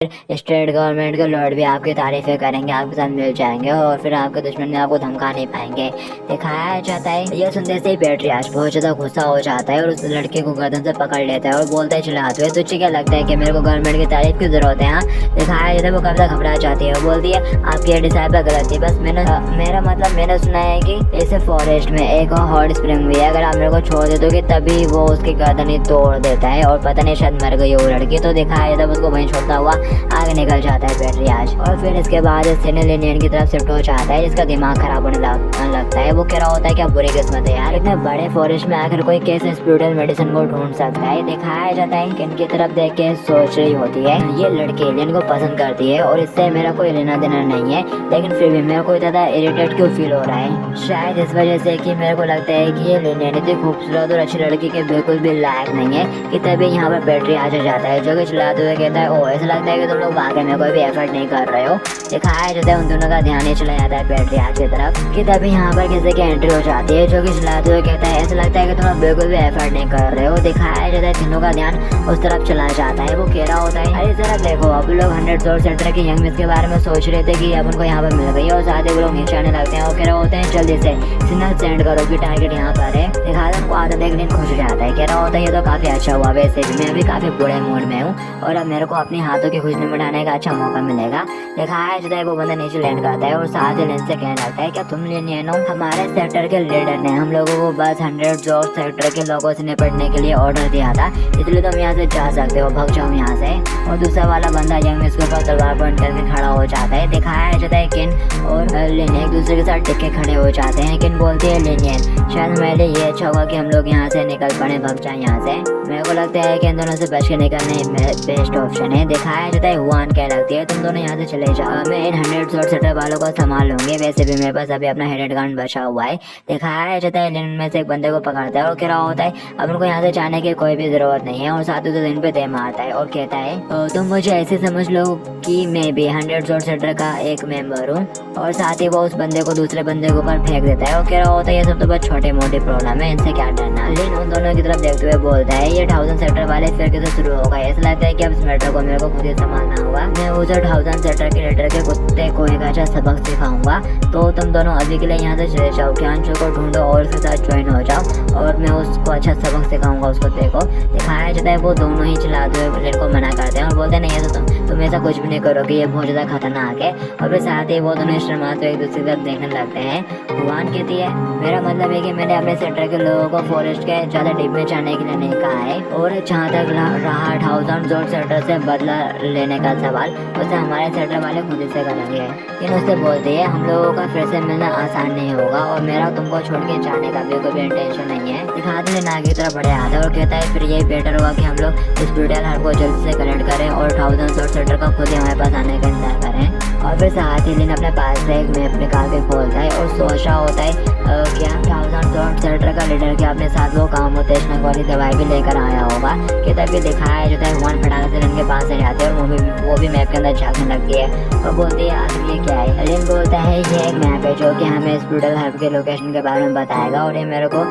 State government के Lord भी आपकी तारीफें करेंगे, आपके साथ मिल जाएंगे और फिर आपके दुश्मन भी आपको धमका नहीं पाएंगे। दिखाया जाता है ये सुनते से ही बैटरी बहुत ज्यादा गुस्सा हो जाता है और उस लड़के को गर्दन से पकड़ लेता है और बोलता है चला हुए तुझे क्या लगता है कि मेरे को गवर्नमेंट की तारीफ की जरूरत है। हाँ, दिखाया जाता है वो कविता घबरा जाती है, बोलती है आपकी ये डिसाइड गलत है। बस मैंने सुना है कि इस फॉरेस्ट में एक हॉट स्प्रिंग भी है, अगर आप मेरे को छोड़ दे दोगे तभी वो उसकी गर्दन ही तोड़ देता है और पता नहीं शायद मर गई वो लड़की। तो दिखाया जाता है उसको वहीं छोड़ता हुआ आगे निकल जाता है बैटरी और फिर इसके बाद सीनियर की तरफ शिफ्ट हो जाता है, जिसका दिमाग खराब होने लगता है। वो कह रहा होता है क्या बुरी किस्मत है यार, इतने बड़े फॉरेस्ट में आखिर कोई कैसे स्पिरिचुअल मेडिसिन को ढूंढ सकता है। दिखाया जाता है कि इनकी तरफ देख के सोच रही होती है ये लड़की एलियन को पसंद करती है और इससे मेरा कोई लेना देना नहीं है, लेकिन फिर भी मेरे को इतना इरिटेट क्यों फील हो रहा है। शायद इस वजह से कि मेरे को लगता है कि ये एलियन इतनी खूबसूरत और अच्छी लड़की के बिल्कुल भी लायक नहीं है कि तभी यहाँ पर बैटरी आ जाता है, जो कि चलाते हुए कहता है ओ ऐसा लगता है कि तुम लोग वाकई में कोई भी एफर्ट नहीं कर रहे हो। दिखाया जाता है उन दोनों का ध्यान ही चला जाता है बैटरी आज की तरफ कि तभी यहाँ पर किसी की एंट्री हो जाती है, जो कि चलाते हुए कहता है ऐसा लगता है कि तुम लोग बिल्कुल भी एफर्ट नहीं कर रहे हो। दिखाया जाता है तीनों का ध्यान उस तरफ चला जाता है। वो कह रहा होता है अरे जरा देखो अब लोग 100 सोल सेंटर के यंग मिस के बारे में सोच रहे थे कि अब उनको यहाँ पर मिल गई और साथ ही वो लोग नीचे आने लगते हैं और कह रहे होते हैं जल्दी से सिग्नल सेंड करो कि टारगेट यहाँ पर है। दिखाया उनको आधा देखने खुश हो जाता है, कह रहा होता है ये तो काफी अच्छा हुआ, वैसे भी मैं अभी काफी बुरे मूड में हूँ और अब मेरे को अपने हाथों की खुशनी मिटाने का अच्छा मौका मिलेगा। दिखाया जाता है वो बंदा नीचे लैंड करता है और साथ ही लेन से कहने लगता है क्या तुम लेनियन हो, हमारे सेक्टर के लीडर ने हम लोगों को बस 100 जोर सेक्टर के लोगों से निपटने के लिए ऑर्डर दिया था, इसलिए तुम यहाँ से जा सकते हो, भाग जाओ यहाँ से। और दूसरा वाला बंदा यंग इसके ऊपर तलवार पॉइंट करके खड़ा हो जाता है। दिखाया जाता है किन और लेन एक दूसरे के साथ टिके खड़े हो जाते हैं। किन बोलती है लेनियन शायद हमारे लिए ये अच्छा होगा कि हम लोग यहाँ से निकल पड़े, भाग जाए यहाँ से। मेरे को लगता है कि इन दोनों से बच के निकलने बेस्ट ऑप्शन है। दिखाया जाता है हुआन कह लगती है तुम दोनों यहाँ से चले जाओ, मैं इन 100 शॉट सेटर वालों को संभाल लूंगी, वैसे भी मेरे पास अभी अपना हेडेड गन बचा हुआ है। दिखाया जाता है लेन में से एक बंदे को पकड़ता है और कह रहा होता है अब उनको यहाँ से जाने की कोई भी जरूरत नहीं है और साथ ही दिन पे दे मारता है और कहता है तुम मुझे ऐसे समझ लो कि मैं भी 100 शॉट सेटर का एक मेंबर हूँ। और साथ ही वो उस बंदे को दूसरे बंदे के ऊपर फेंक देता है और कह रहा होता है ये सब तो बस छोटे मोटे प्रॉब्लम है, इनसे क्या डरना। लेकिन उन दोनों की तरफ देखते हुए बोलता है ये 1000 सेक्टर वाले फिर कैसे शुरू होगा, ऐसा लगता है कि अब इस मैटर को मेरे को खुद ही संभालना होगा। मैं उस 1000 सेक्टर के लीडर के कुत्ते को एक अच्छा सबक सिखाऊंगा, तो तुम दोनों अभी के लिए यहाँ से चले जाओ, ज्ञानशु को ढूंढो और उसके साथ ज्वाइन हो जाओ और मैं उसको अच्छा सबक सिखाऊंगा उस कुत्ते को। दिखाया जाता है वो दोनों ही चलाते हुए लेन को मना करते हैं और बोलते नहीं है तो तुम ऐसा कुछ भी नहीं करोगे, ये बहुत ज्यादा खतरनाक है। और फिर साथ ही वो दोनों शर्माते एक दूसरे की तरफ देखने लगते हैं। भगवान कहती है मेरा मतलब है कि मैंने अपने सेक्टर के लोगों को फॉरेस्ट के ज्यादा डीप में जाने के लिए नहीं कहा है, और जहाँ तक रहा 1000 जोर सेक्टर से बदला लेने का सवाल उसे हमारे सेक्टर वाले खुद ही से करेंगे। लेकिन उससे बोलती है हम लोगों का फिर से मिलना आसान नहीं होगा और मेरा तुमको छोड़ के जाने का भी कोई इंटेंशन नहीं है। दिखाते हैं नाग की तरफ बढ़े आता है और कहता है फिर यही बेटर होगा कि हम लोग इस ब्रूटल हर को जल्द से कनेक्ट करें और 1000 जोर सेक्टर का खुद ही हमारे पास आने का इंतजार करें। और फिर साथ ही लिन अपने पास से एक मैप निकाल के खोलता है और सोच रहा होता है क्या 1000 जोर सेक्टर का लीडर के अपने साथ वो काम होतेशनक वाली दवाई भी लेकर आया होगा कि तभी दिखाया जाता है हुआन फटाक से लिन के पास से जाते हैं और वो भी मैप के अंदर झांकने लगती है और बोलती है आखिर ये क्या है। लिन बोलता है ये एक मैप है जो कि हमें इस ब्रूटल हर्ब के लोकेशन के बारे में बताएगा और ये मेरे को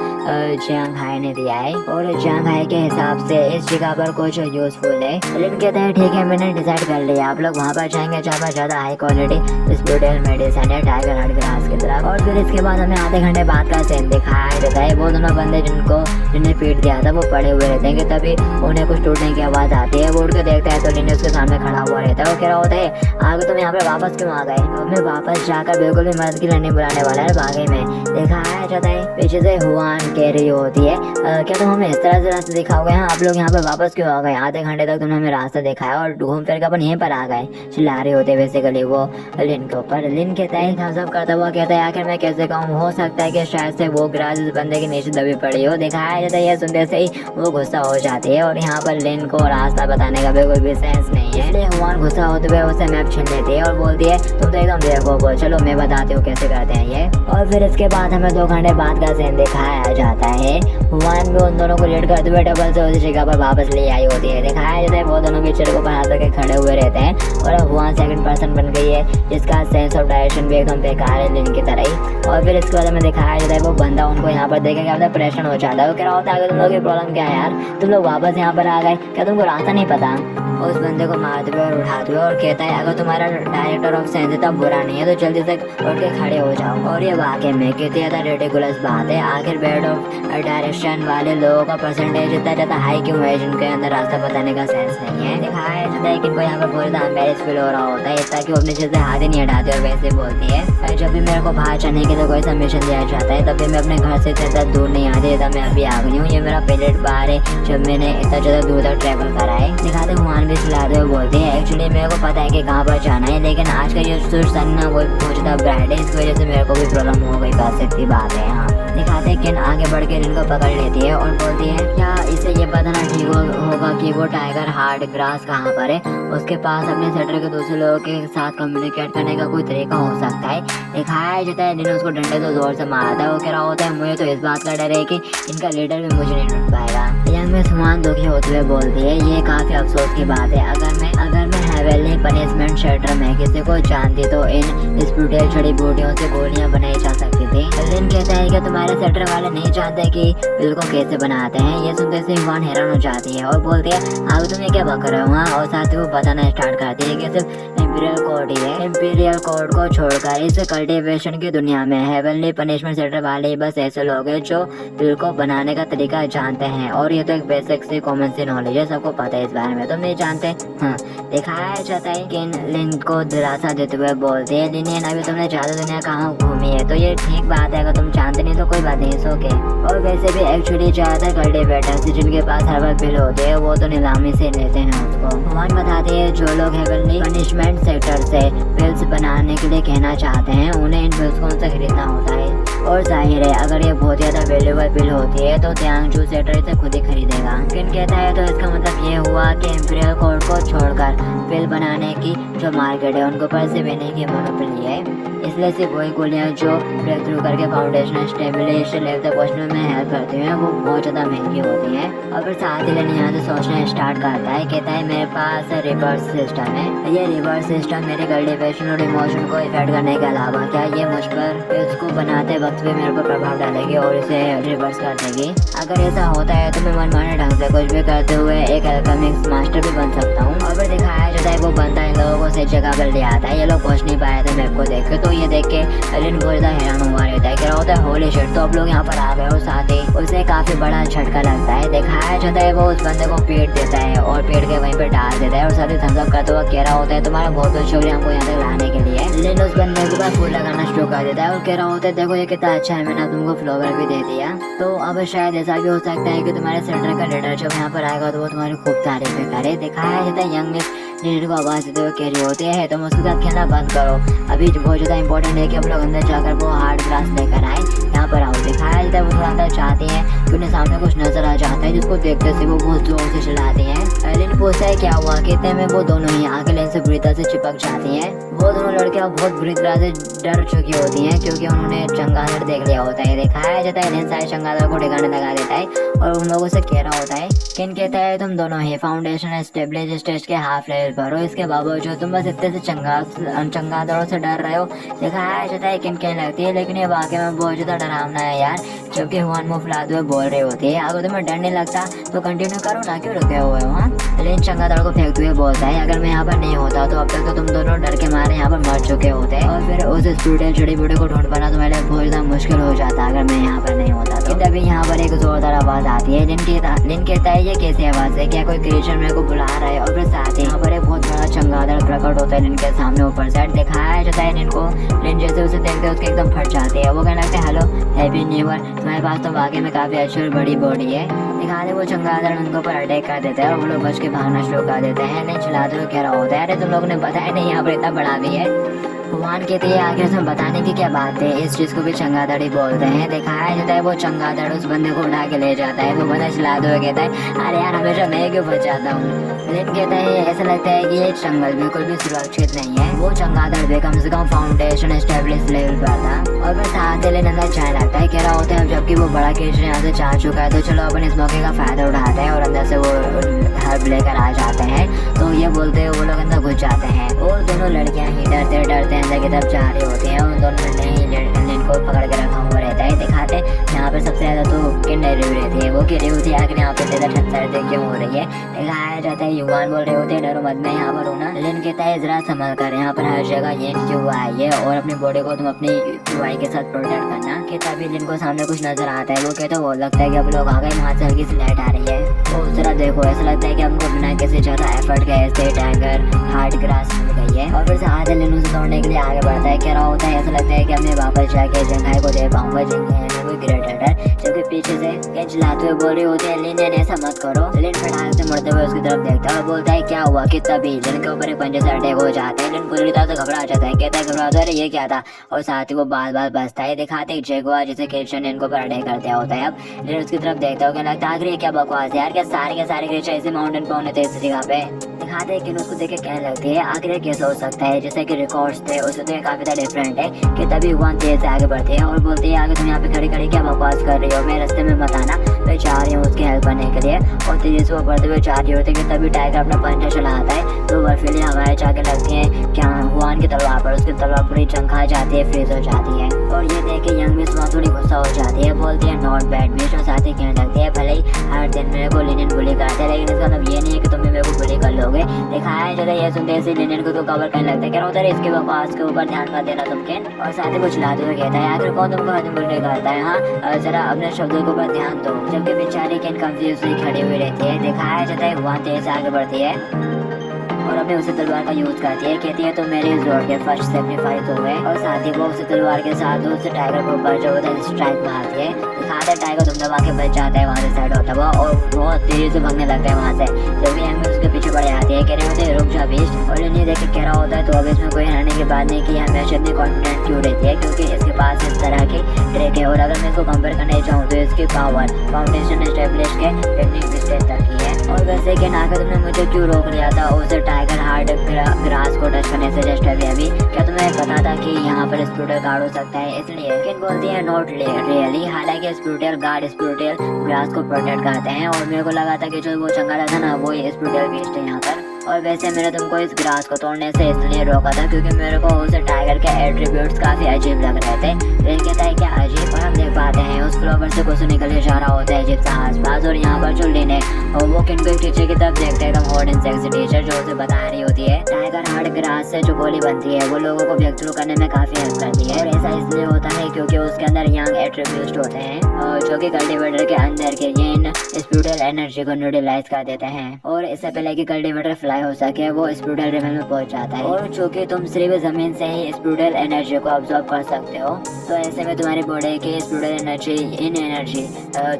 जियांग हाई ने दिया है और जियांग हाई के हिसाब से इस जगह पर कुछ यूजफुल है। लिन कहता है ठीक है मैंने डिसाइड कर लिया, आप लोग वहाँ पर जाएंगे जहाँ पर ज्यादा हाई क्वालिटी इस ब्रूटल मेडिसिन है टाइगर हर्ड ग्रास की तरफ। और फिर इसके बाद हमें आधे घंटे बाद का सीन दिखाया जाता है। वो दोनों बंदे जिन्हें पीट दिया था वो पड़े हुए रहते हैं कि तभी उन्हें कुछ टूटने की आवाज आती है। वो उठ के देखता है तो लिन उसके सामने खड़ा हुआ रहता है। वो कह रहा होता है आगे तुम यहाँ पे वापस क्यों आ गए, हमें वापस जाकर बिल्कुल भी मदद की लड़ने बुलाने वाला है बागी में। दिखाया जाता है पीछे से हुआन कह रही होती है क्या तुम हमें इस तरह से रास्ते दिखाओगे, हाँ आप लोग यहाँ पे वापस क्यों आ गए, आधे घंटे तक तुमने हमें रास्ता दिखाया और घूम फिर के अपन यहीं पर आ गए। चिल्ला रहे होते बेसिकली वो लिन के ऊपर। लिन कहता है सब करता हुआ कहता है आखिर मैं कैसे कहूँ, हो सकता है कि शायद से वो ग्रास इस बंदे के नीचे दबी पड़ी हो। दिखाया जाता है ये सुनते से ही वो गुस्सा हो जाती है और यहाँ पर लिन को रास्ता बताने का बिल्कुल भी सेंस नहीं है, इसलिए हुआन गुस्सा होते हुए उसे मैप छीन लेती है और बोलती है तुम तो एकदम बेवकूफ हो, चलो मैं बताती हूँ कैसे करते हैं ये। और फिर इसके बाद हमें 2 घंटे बाद का सीन दिखाया जाता है। हुआन भी उन दोनों को लेट करते हुए डबल से उसी जगह पर वापस ले आई होती है। दिखाया जाता है वो दोनों भी चेयर को पर हाथ रख के खड़े हुए रहते हैं और हुआन सेकंड पर्सन बन गई है जिसका सेंस ऑफ डायरेक्शन भी एकदम बेकार है लिन की तरह ही। और फिर इसके बाद में दिखाया जाता है वो बंदा उनको यहाँ पर देखेगा क्या परेशान हो जाता है। वो कह रहा होता है तुम लोग की प्रॉब्लम क्या है यार, तुम लोग वापस यहाँ पर आ गए, क्या तुमको रास्ता नहीं पता। उस बंदे को मारते हुए और उठाते हुए और कहता है अगर तुम्हारा डायरेक्टर ऑफ सेंस इतना बुरा नहीं है तो जल्दी से उठ के खड़े हो जाओ। और ये वाकई में कितनी ज़्यादा रेडिकुलस बात है। आखिर बेड ऑफ डायरेक्शन वाले लोगों का परसेंटेज इतना ज़्यादा हाई क्यों है जिनके अंदर रास्ता बताने का सेंस नहीं है। दिखाया जाता है कि इनको यहाँ पर बहुत ज़्यादा एम्बैरेस फील हो रहा होता है ताकि वो अपने चीज़ से हाथ ही नहीं हटाते और वैसे बोलती है जब भी मेरे को बाहर जाने के लिए कोई सा मिशन दिया जाता है तब भी मैं अपने घर से इतना दूर नहीं आती, तब मैं अभी आ गई हूँ। ये मेरा पहले बार है जब मैंने इतना ज़्यादा दूर तक ट्रैवल करा है। दिखाते हुआन भी चिल्लाते हुए बोलते हैं एक्चुअली मेरे को पता है कि कहाँ पर जाना है, लेकिन आज का ये सन ना वो बहुत ज़्यादा ब्राइट है, इसकी वजह से मेरे को भी प्रॉब्लम हो गई, बस इतनी बात है। हाँ दिखाते हैं किन आगे बढ़ के इनको पकड़ लेती है और बोलती है क्या इसे ये बताना ठीक होगा कि वो टाइगर हार्ड ग्रास कहाँ पर है, उसके पास अपने सेटर के दूसरे लोगों के साथ कम्युनिकेट करने का कोई तरीका हो सकता है। दिखाया जाता है लिन उसको डंडे से जोर से मारता है। वो कह रहा होता है मुझे तो इस बात का डर है कि इनका लीडर भी मुझे नहीं ढूंढ पाएगा। यंग में सुमान दुखी होते हुए बोलती है ये काफ़ी अफसोस की बात है, अगर मैं हेवनली पनिशमेंट शेल्टर में किसी को जानती तो इन स्पिरिचुअल जड़ी बूटियों से गोलियां बनाई जा सकती थी। लिन कहता है कि तुम्हारे सेटर वाले नहीं जानते कि बिल को कैसे बनाते हैं। ये सुनते से वन हैरान हो जाती है और बोलती है आगे तुम ये क्या बक रहे हो। और साथ ही वो बताना स्टार्ट करती है कि सिर्फ इम्पीरियल कोड ही है। इम्पीरियल कोड को छोड़कर इस कल्टिवेशन की दुनिया में हेवनली पनिशमेंट सेंटर वाले बस ऐसे लोग हैं जो बिल को बनाने का तरीका जानते हैं। और ये तो एक बेसिक सी कॉमन सी नॉलेज है, सबको पता है इस बारे में, तुम नहीं जानते। हाँ दिखाया जाता है कि लिन को दिलासा देते हुए बोलते हैं लिनियन अभी तुमने ज़्यादा दुनिया कहाँ घूमी है तो ये ठीक बात है, अगर तुम जानते नहीं तो कोई बात नहीं, सो के। और वैसे भी एक्चुअली ज़्यादातर कल्टिवेटर्स जिनके पास हर वक्त बिल होते हैं वो तो नीलामी से लेते हैं उसको। भगवान बताते हैं जो लोग हेवनली पनिशमेंट सेक्टर से बिल्स बनाने के लिए कहना चाहते हैं उन्हें इन बिल्स को उनसे खरीदना होता है। और जाहिर है अगर ये बहुत ज़्यादा वैल्यूएबल बिल होती है तो त्यांगजू सेक्टर इसे खुद ही खरीदेगा। किन कहता है तो इसका मतलब ये हुआ कि इम्पीरियल कोड को छोड़कर बिल बनाने की जो मार्केट है उनको पैसे देने की मोनोपोली है, इसलिए सिर्फ वही गोलियाँ जो ब्रेक थ्रू करके फाउंडेशन स्टेबिलिटी लेवल तक पहुँचने में हेल्प करती हैं वो बहुत ज़्यादा महंगी होती हैं। और फिर साथ ही लेने यहाँ से सोचना स्टार्ट करता है, कहता है मेरे पास रिवर्स सिस्टम है। ये रिवर्स सिस्टम मेरे कल्टिवेशन और इमोशन को इफेक्ट करने के अलावा क्या ये मुझ पर इसको बनाते वक्त भी मेरे पर प्रभाव डालेगी और इसे रिवर्स कर देगी। अगर ऐसा होता है तो मैं मनमाने ढंग से कुछ भी करते हुए एक एल्केमिस्ट मास्टर भी बन सकता हूँ। और फिर दिखाया जाता है वो बनता इन लोगों को सही जगह पर ले आता है। ये लोग पहुँच नहीं पाए थे मैप को देख के, तो ये देख के लिन बहुत ज़्यादा हैरान हुआ रहता है, क्या होता है होली शिट तो अब लोग यहाँ पर आ गए। और साथ ही उसे काफ़ी बड़ा झटका लगता है। दिखाया जाता है वो उस बंदे को पीट देता है और पीट के वहीं पे डाल देता है और साथ ही थम्सअप करते हुए कह रहा होता है तुम्हारा बहुत बहुत शुक्रिया हमको यहाँ तक लाने के लिए। लिन उस बंदे के पास फूल लगाना शुरू कर देता है और कह रहा होता है देखो ये कितना अच्छा है, मैंने तुमको फ्लावर भी दे दिया। तो अब शायद ऐसा भी हो सकता है कि तुम्हारे सेंटर का लीडर जब यहाँ पर आएगा तो वो तुम्हारी खूब तारीफें करे। दिखाया जाता है यंग मिस लीडर को आवाज़ देते हुए कह रही होती है तुम उसके साथ खेलना बंद करो, अभी बहुत ज़्यादा इंपॉर्टेंट है कि हम लोग अंदर जाकर वो हार्ड ग्रास लेकर आए, यहाँ पर आओ। दिखाया जाता है वो थोड़ा अंदर चाहती हैं कि उन्हें सामने कुछ नजर आ जाता है जिसको देखते से वो बहुत जोर से चिल्लाती हैं। लिन पूछता है क्या हुआ, कहते में वो दोनों ही आगे लेन से बुरी तरह से चिपक जाती हैं। वो दोनों लड़कियाँ बहुत बुरी तरह से डर चुकी होती हैं क्योंकि उन्होंने चंगादड़ देख लिया होता है। दिखाया जाता है लिन सारे चंगादड़ को ठिकाने लगा देता है और उन लोगों से कह रहा होता है किन कहता है तुम दोनों ही फाउंडेशन स्टेबलिश स्टेज के हाफ लेवल पर हो, इसके बावजूद तुम बस इतने से चंगादड़ों से डर रहे हो। दिखाया जाता है किन कहने लगती है लेकिन ये वाकई में बहुत ज़्यादा डरावना है यार, जबकि हुआन मुँह फुलाते हुए बोल रही होती है अगर तुम्हें डर नहीं लगता तो कंटिन्यू करो ना, क्यों रुके हुए हो। हाँ लिन चंगादड़ को फेंकते हुए बोलता है अगर मैं यहाँ पर नहीं होता तो अब तक तो तुम दोनों डर के मारे यहाँ पर मर चुके होते और फिर उस स्पिरिचुअल जड़ी बूटी को ढूंढ पाना तुम्हारे लिए बहुत ज़्यादा मुश्किल हो जाता अगर मैं यहाँ पर नहीं होता तो। तभी यहाँ पर एक जोरदार आवाज़ आती है। लिन कहता है ये कैसी आवाज़ है, क्या कोई क्रिएचर मेरे को बुला रहा है। और फिर साथ ही यहाँ पर एक बहुत बड़ा चंगादड़ प्रकट होता है लिन के सामने ऊपर साइड। दिखाया जाता है लिन को, लिन जैसे उसे देखते उसके एकदम फट जाती है। वो कहने लगता है हेलो हैप्पी न्यू ईयर, तुम्हारे पास तो वाकई में काफ़ी अच्छी और बड़ी बॉडी है। दिखाते वो चंगादड़ उनके ऊपर अटैक कर देता है और वो लोग बच के भागना शुरू कर देते हैं। नहीं चिल्लाते हुए कह रहा होता है अरे तुम लोगों ने बताया नहीं यहाँ पर इतना बड़ा भी है। भगवान कहते हैं आखिर इसमें बताने की क्या बात है, इस चीज़ को भी चंगादड़ ही बोलते हैं। दिखाया जाता है वो चंगादड़ उस बंदे को उठा के ले जाता है। वो बंदा चिल्लाते हुए कहता है अरे यार हमेशा मैं क्यों फंस जाता हूँ। लिन कहता है ऐसा लगता है कि ये जंगल बिल्कुल भी सुरक्षित नहीं है। वो चंगादड़ भी कम से कम फाउंडेशन स्टेबलिश लेवल पर था। और फिर साथ ही लिन अंदर जाने लगता है, कह रहा होता है जबकि वो बड़ा क्रिएचर यहाँ से जा चुका है तो चलो अपन इस मौके का फ़ायदा उठाते हैं और अंदर से वो हर्ब लेकर आ जाते हैं। तो ये बोलते हुए वो लोग अंदर घुस जाते हैं और दोनों लड़कियां ही डरते डरते अंदर की तरफ जा रही होती हैं। उन दोनों ने ही लिन को पकड़ के रखा हुआ रहता है। दिखाते यहाँ पर सबसे ज्यादा तो किन डरी हुई रहती है, वो गिरी हुई थी आखिर यहाँ पे सर्दी क्यों हो रही है। दिखाया जाता है युवान बोल रहे होते हैं डरो मत, मैं यहाँ पर हूँ ना। लिन कहता है जरा संभल कर, यहाँ पर हर जगह ये क्यों आई है और अपनी बॉडी को तुम अपनी युवाई के साथ प्रोटेक्ट करना। कि तभी लिन को सामने कुछ नजर आता है। वो कहता है वो लगता है कि अब लोग आ गए, वहाँ से हल्की सी लाइट आ रही है। तो उस तरह देखो ऐसा लगता है कि हमको बिना किसी ज्यादा एफर्ट के ऐसे टाइगर हार्ड ग्रास मिल गई है। और फिर से आधे लिन उसे तोड़ने के लिए आगे बढ़ता है। क्या रहा होता है ऐसा लगता है कि हमें वापस जाके जंघाई को दे पाऊंगा जबकि पीछे से क्या चिल्लाते हुए बोल रही होती है लिन ऐसा मत करो। लिन फटाक से मुड़ते हुए उसकी तरफ देखता है और बोलता है क्या हुआ। कि तभी लिन के ऊपर एक पंजे से अटैक हो जाते हैं। लिन पूरी तरह से घबरा जाता है, कहता है घबराता है ये क्या था, और साथ ही वो बाल बाल बसता है। दिखाते एक जगुआर जिसे क्रिश्चियन लिन को ऊपर अटैक करते होता है। अब लिन उसकी तरफ देखता है, कहने लगता है आखिर क्या बकवास है यार, क्या सारे के सारे क्रिश्चियन ऐसे माउंटेन पे होने थे इस जगह पे। दिखाते हैं कि उसको देख के कहने लगती है आखिर कैसे हो सकता है, जैसे कि रिकॉर्ड्स थे उससे तो काफी ज्यादा डिफरेंट है। कि तभी वन तेज से आगे बढ़ती है और बोलती है आगे तुम यहाँ पे खड़ी खड़ी क्या बकवास कर रही हो, मैं रास्ते में मत आना, मैं चाह रही हूँ उसकी हेल्प करने के लिए। और तेजी से वो बढ़ते हुए चाह रही होती है कि तभी टाइगर अपना पंजा चलाता है। तो बर्फीली हवाएं जाके लगती हैं क्या हुआन की तलवार पर, उसकी तलवार पूरी जंग खा जाती है, फ्रीज हो जाती है। और ये देख के यंग मिस वहाँ थोड़ी गुस्सा हो जाती है, बोलती है नॉट बैड मिस। और साथ ही कहने लगती है भले ही हर दिन मेरे को लिनियन बुली करते हैं, लेकिन इसका मतलब ये नहीं है कि तुम भी मेरे को बुली कर लोगे। दिखाया जाता है ये सुनते ऐसे लिनियन को तो कवर करने लगता है। क्या होता है इसके बकवास के ऊपर ध्यान मत देना तुम के। और साथ ही कुछ लाते हुए कहता है आखिर कौन तुमको हद बुली करता है, हाँ जरा अपने शब्दों के ऊपर ध्यान दो। जबकि बेचारी केन कंफ्यूज हुई खड़ी हुई रहती है। दिखाया जाता है वहाँ तेज से आगे बढ़ती है और अपने उसे तलवार का यूज करती है। कहती है तो मेरे इस रोड के फर्स्ट सेक्रीफाइस हो गए। और साथ ही वो उसे तलवार के साथ उस टाइगर के ऊपर जो होता है स्ट्राइक मारती है। दिखाता है टाइगर तुम दबा के बच जाता है वहाँ से साइड होता हुआ और बहुत तेजी से भागने लगता है वहाँ से। जब भी हमें उसके पीछे पड़ जाती है, कह रहे होते हैं रुक जा बीच। और ये देख के कह रहा होता है तो अब इसमें कोई रहने की बात नहीं कि हमेशा इतनी कॉन्फिडेंट क्यों रहती है, क्योंकि इसके पास इस तरह की ट्रिक है। और अगर मैं इसको कंपेयर करना चाहूँ तो इसकी पावर फाउंडेशन एस्टेब्लिश के टेक्निक स्टेज तक की है। और वैसे कि ना तुमने मुझे क्यों रोक लिया था उसे टाइगर हार्ड ग्रास को टच करने से जस्ट अभी क्या तुम्हें पता था कि यहाँ पर स्प्रूटर गार्ड हो सकता है, इसलिए लेकिन बोलती है नॉट रियली। हालांकि स्प्रूटर गार्ड स्प्रूटर ग्रास को प्रोटेक्ट करते हैं और मेरे को लगा था कि जो वो चंगारा था ना वो स्प्रूटर बेस्ड है यहाँ पर। और वैसे मैंने तुमको इस ग्रास को तोड़ने से इसलिए रोका था क्योंकि मेरे को उस टाइगर के एट्रीब्यूट्स काफी अजीब लग रहे थे। लेकिन कहता है क्या अजीब, और हम देख पाते हैं उस फ्लोवर से कुछ निकल के जा रहा होता है अजीब सा आसपास। और यहाँ पर जो लिन है और वो किनको एक टीचर की तरफ देखते हैं, हॉट इंसेक्ट्स टीचर जो उसे बता रही होती है टाइगर हार्ड ग्रास से जो गोली बनती है वो लोगों को ब्रेक थ्रू करने में काफी हेल्प करती है। और ऐसा इसलिए होता है क्योंकि उसके अंदर यंग एट्रीब्यूट्स होते हैं जो कि कल्टीवेटर के अंदर के इन स्पिरिचुअल एनर्जी को न्यूट्रलाइज कर देते हैं। और इससे पहले कि कल्टीवेटर फ्लाई हो सके वो स्पिरिचुअल लेवल में पहुंच जाता है। और चूंकि तुम सिर्फ जमीन से ही स्पिरिचुअल एनर्जी को अब्सॉर्ब कर सकते हो तो ऐसे में तुम्हारी बॉडी की स्पिरिचुअल एनर्जी इन एनर्जी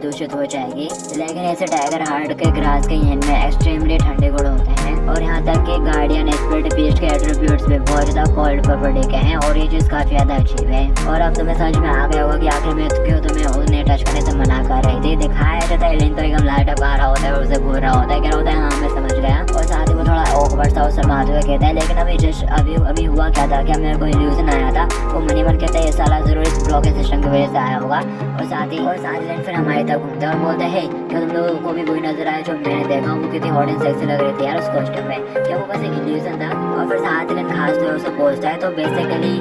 दूषित हो जाएगी। लेकिन ऐसे टाइगर हार्ड के ग्रास के इन में एक्सट्रीमली ठंडे गुण होते हैं और यहाँ तक कि गार्डियन स्पिरिट बीस्ट के एट्रीब्यूट्स भी बहुत ज्यादा कोल्ड प्रॉपर्टी के हैं और ये चीज काफी ज्यादा अजीब है। और अब तुम्हें समझ में आ गया होगा कि आखिर में क्यों तुम्हें उन्हें टच करने से मना कर रही थी। दिखाया जाता है लिन तो एकदम लाइट अप आ रहा होता है और उसे घूर रहा होता है, क्या होता है हाँ मैं समझ गया। और साथ ही वो थोड़ा ऑकवर्ड सा शर्माते हुए कहता है लेकिन अभी हुआ क्या था, क्या मेरे को इल्यूजन आया था। वो मनी मन कहता है ये साला जरूर इस ब्लॉकेज सिस्टम की वजह से आया होगा। और साथ ही लिन फिर हमारी तरफ घूमते हैं और बोलते हैं क्या तुम लोगों को भी वही नजर आया जो मैंने देखा, वो कितनी हॉट एंड सेक्सी लग रही थी यार उस कॉस्ट्यूम में, क्या वो बस एक इल्यूजन था। और फिर साथ लिन खास तौर से पूछता है तो बेसिकली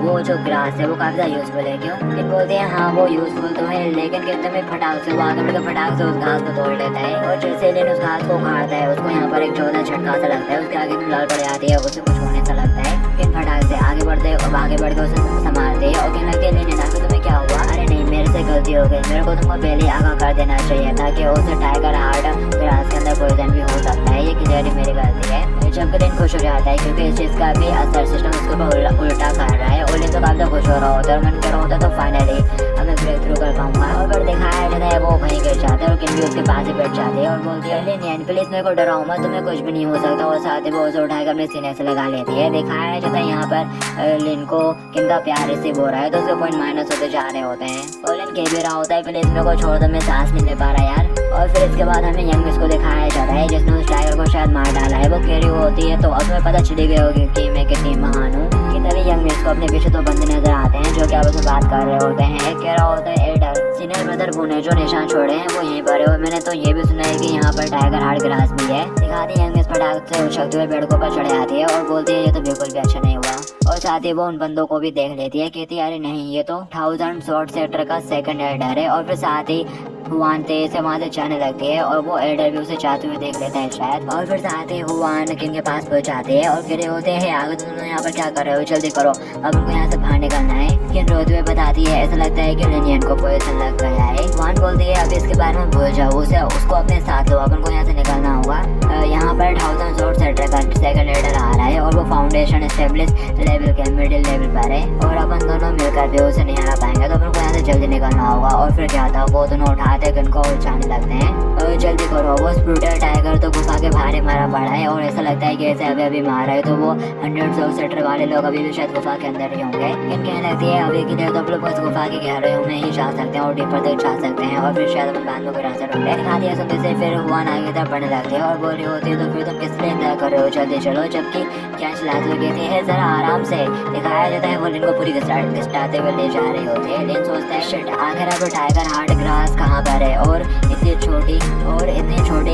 वो जो ग्रास है वो काफी ज्यादा यूजफुल है क्यों। लिन बोलते हैं हाँ वो यूजफुल तो है लेकिन कहते में फटाक से वो आगे बढ़कर फटाक से उस घास को तोड़ लेता है। और जैसे लिन उस घास को उखाड़ता है उसको यहाँ पर एक जोरदार झटका सा लगता है, उसके आगे में लाल पड़ जाती है, उसे कुछ होने सा लगता है। लेकिन फटाक से आगे बढ़ते आगे बढ़ के उसे संभालते हैं और कहने लगते हैं लेने जाकर तुम्हें क्या हुआ। अरे नहीं मेरे से गलती हो गई, मेरे को तुमको पहले आगाह कर देना चाहिए था कि उसे टाइगर हार्ड ग्रास के अंदर पॉइजन भी हो सकता है, ये क्लियरली मेरी गलती है। जब लिन खुश हो जाता है क्योंकि इस चीज का भी असर सिस्टम उसके ऊपर उल्टा कर रहा है और लिन तो काफी खुश हो रहा होता है और मन कर रहा होता है तो फाइनली हमें ब्रेक थ्रू कर पाऊंगा। और फिर दिखाया जाता है वो वहीं गिर जाता है और किन भी उसके पास ही बैठ जाती है और बोलती है लिन प्लीज मेरे को डराओ मत, तुम्हें कुछ भी नहीं हो सकता। और साथ ही वो उसे उठाकर अपने सीने से लगा लेती है। दिखाया जाता है यहाँ पर लिन को किन का प्यार रिसीव हो रहा है तो उसके पॉइंट माइनस होते जा रहे होते हैं और लिन कह भी रहा होता है प्लीज मेरे को छोड़ दो, मैं सांस नहीं ले पा रहा यार। और फिर इसके बाद हमें यंग मिस को दिखाया जाता है जिसने उस टाइगर को शायद मार डाला है। वो कह रही होती है तो अब तुम्हें पता चली गई होगी कि मैं कितनी महान हूँ। तभी यंग मिस को अपने पीछे दो बंदे नजर आते हैं जो कि आपस में बात कर रहे होते हैं। कह रहा होता है एडर सीनियर ब्रदर ने जो निशान छोड़े हैं वो यहीं पर है और मैंने तो ये भी सुना है कि यहाँ पर टाइगर हार्ड ग्रास भी है। दिखाती है यंग मिस फटाक से उछलते हुए बेड पर चढ़े आती है और बोलती है ये तो बिल्कुल भी अच्छा नहीं हुआ। और साथ ही वो उन बंदों को भी देख लेती है, कहती है अरे नहीं ये तो 1000 शॉर्ट सेक्टर का सेकंड एडर है। और फिर साथ ही हुआन तेज से वहाँ से जाने लगती है और वो एडर भी उसे जाते हुए देख लेता है शायद। और फिर साथ ही हुआन किन के पास पहुँच जाते हैं और कह रहे होते हैं आगे तुम लोग यहाँ पर क्या कर रहे हो, जल्दी करो अब उनको यहाँ से बाहर निकलना है। किन रोते हुए बताती है ऐसा लगता है कि लिनियन को पॉइजन लग गया है। हुआन बोलती है अब इसके बारे में भूल जाओ, उसे उसको अपने साथ लो, अपन को यहाँ से निकलना होगा। यहाँ पर 1000 शॉर्ट सेक्टर का सेकंड एडर आ रहा है और वो फाउंडेशन स्टेब्लिश लेवल के मिडिल लेवल पर है और अपन दोनों मिलकर भी उसे नहीं हरा पाएंगे, तो अपन को यहाँ से जल्दी निकलना होगा। और फिर क्या था वो दोनों उठाते गन को और जाने लगते हैं। जल्दी करो, वो स्प्रूटर टाइगर तो गुफा के बाहर मारा पड़ा है और ऐसा लगता है कि ऐसे अभी अभी मारा है तो वो 100 सेक्टर वाले लोग अभी भी शायद गुफा के अंदर ही होंगे। इन कहने लगती है अभी के लिए तो आप लोग बस गुफा के गहराइयों में ही जा सकते हैं और डीपर तक जा सकते हैं और फिर शायद अपन बाद में कोई रास्ता ढूंढे। दिखाती है सुनते से फिर हुआन आगे तरफ बढ़ने लगते हैं और बोल रही होती है तो फिर तुम किस लिए इंतजार कर रहे हो, जल्दी चलो। जबकि क्या चलाते हुए कहती है जरा आराम से। दिखाया जाता है वो लिन को पूरी घिसटाते हुए ले जा रही होती है। लिन सोचता है शिट आखिर अब टाइगर हार्ड ग्रास कहाँ पर है और इतनी छोटी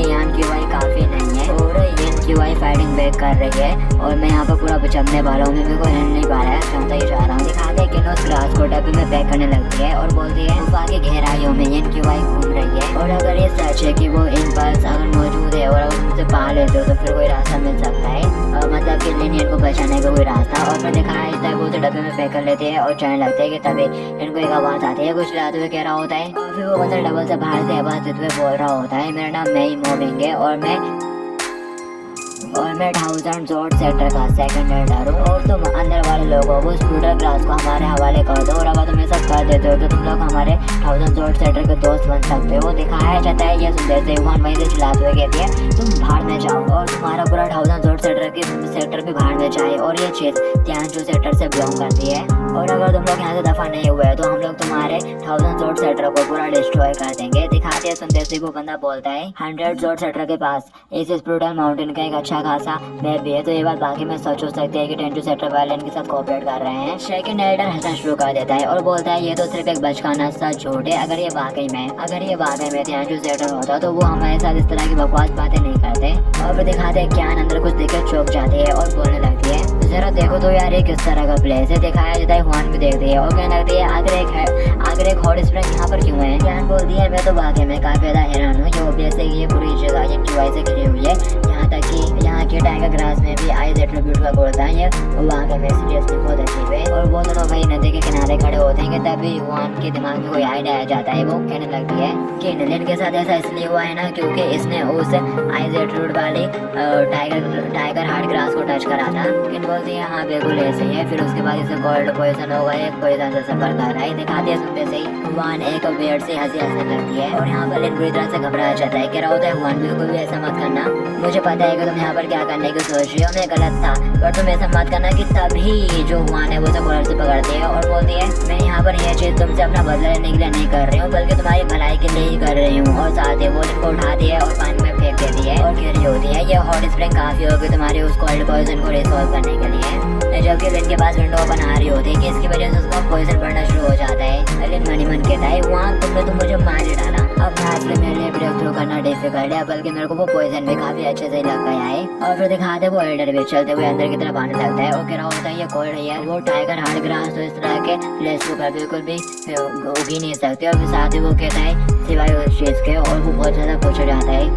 यान की वाई काफी नहीं है और यान की वाई फाइटिंग बैक कर रही है और मैं यहाँ पर पूरा बचने वाला हूँ, मेरे को हिल नहीं पा रहा है, क्षमता ही जा रहा हूँ। दिखाते हैं कि उस ग्रास को डब्बे में पैक करने लगती है और बोलती है गुफा के गहराइयों में यान की वाई घूम रही है और अगर ये सच है कि वो इम्पल्स अगर मौजूद है और अगर उनसे पा लेते हो तो फिर कोई रास्ता मिल सकता है, मतलब कि लिनियन को बचाने का कोई रास्ता। और फिर दिखाया जाता है वो तो डब्बे में पैक कर लेते हैं और जाने लगते हैं कि तभी इनको एक आवाज आती है, कुछ लाते हुए कह रहा होता है और फिर वो बंदा डबल से बाहर से आवाज देते हुए बोल रहा होता है मेरा नाम मई मोबिंग है और मैं 1000 शॉर्ट सेक्टर का सेकंड एडर हूँ और तुम अंदर वाले लोगों को स्कूटर ग्लास को हमारे हवाले कर दो और अगर तुम ये सब कर देते हो तो तुम लोग हमारे 1000 शॉर्ट सेक्टर के दोस्त बन सकते हो। दिखाया जाता है ये सुनते से हुआन वहीं से चिल्लाते हुए कहती है तुम बाहर में जाओ और तुम्हारा पूरा 1000 शॉर्ट सेक्टर भी बाहर में जाए और ये चीज तियानजू सेक्टर से बिलोंग करती है और अगर तुम लोग यहाँ से दफा नहीं हुए तो हम लोग तुम्हारे 1000 शॉर्ट सेक्टर को पूरा डिस्ट्रॉय कर देंगे। दिखाते हैं सुनते से वो बंदा बोलता है 100 शॉर्ट सेक्टर के पास इस स्प्रूटल माउंटेन का एक अच्छा खासा मैप भी है, तो ये बात बाकी में सच हो सकती है कि 10 सेक्टर वाले इनके साथ कोऑपरेट कर रहे हैं। सेकंड एडर हंसना शुरू कर देता है और बोलता है ये तो सिर्फ एक बचकाना सा झूठ है, अगर ये वाकई में 10 सेक्टर होता तो वो हमारे साथ इस तरह की बकवास बातें नहीं करते। और फिर दिखाते हैं क्या अंदर कुछ देखे चौंक जाती है और बोलने लगती है जरा देखो तो यार ये किस तरह का प्लेस है। दिखाया जाता है हुआन भी देखती है और कहने लगती है आगे एक हॉट स्प्रिंग यहाँ पर क्यों है। ज्ञान बोलती है मैं तो वाकई में काफी ज्यादा हैरान हूँ, ये ऑब्वियस है ये पूरी जगह ये क्यूआई से घिरी हुई है, यहाँ तक कि यहाँ के टाइगर ग्रास में भी आइज एट्रीब्यूट का बोलता है, ये वाकई में सीरियसली बहुत अजीब है। और वो दोनों वही नदी के किनारे खड़े होते हैं कि तभी हुआन के दिमाग में कोई आइडिया आ जाता है। वो कहने लगती है कि लिन के साथ ऐसा इसलिए हुआ है ना क्योंकि इसने उस आइज एट्रीब्यूट वाली टाइगर हार्ड ग्रास को टच करा था। इन बोलती है हाँ बिल्कुल ऐसे ही है, फिर उसके बाद इसे कोल्ड पॉइजन होगा, एक पॉइजन से सफर कर रहा है। दिखाती है सुनते से ही हुआन एक वेट से हंसी हंसने लगती है और यहाँ पर लिन बुरी तरह से घबरा जाता है। कह रहा होता है हुआन बिल्कुल भी ऐसा मत करना, मुझे पता है कि तुम यहाँ पर क्या करने की सोच रही हो, मैं गलत था, पर तुम ऐसा मत करना। कि तभी जो हुआन है वो उसे कॉलर से पकड़ती है और बोलती है मैं यहाँ पर यह चीज तुमसे अपना बदला लेने के लिए नहीं कर रही हूँ बल्कि तुम्हारी भलाई के लिए ही कर रही हूँ। और साथ ही वो लिन को उठाती है और पानी में फेंक देती है और कह रही होती है ये हॉट स्प्रिंग काफी होगी तुम्हारे उस कोल्ड पॉइजन को रिसॉल्व करने के लिए। जबकि लिन के पास विंडो ओपन आ रही होती है कि इसकी वजह से उसको पॉइजन पड़ना शुरू हो जाता है। लिन मनी मन कहता है वहाँ तुमने तो मुझे मार ही डाला, अब आज मेरे लिए ब्रेक थ्रू करना डिफिकल्ट है, बल्कि मेरे को वो पॉइजन भी काफी अच्छे से लग गया है। और फिर दिखाते वो एल्डर भी चलते हुए अंदर की तरफ आने लगता है और कह रहा होता है ये कोल्ड है वो टाइगर हार्ड ग्रास तो इस तरह के प्लेस को बिल्कुल भी उगी नहीं सकते। और फिर साथ ही वो कहता है सिवाय उस चीज के और वो बहुत ज्यादा खुश हो जाता है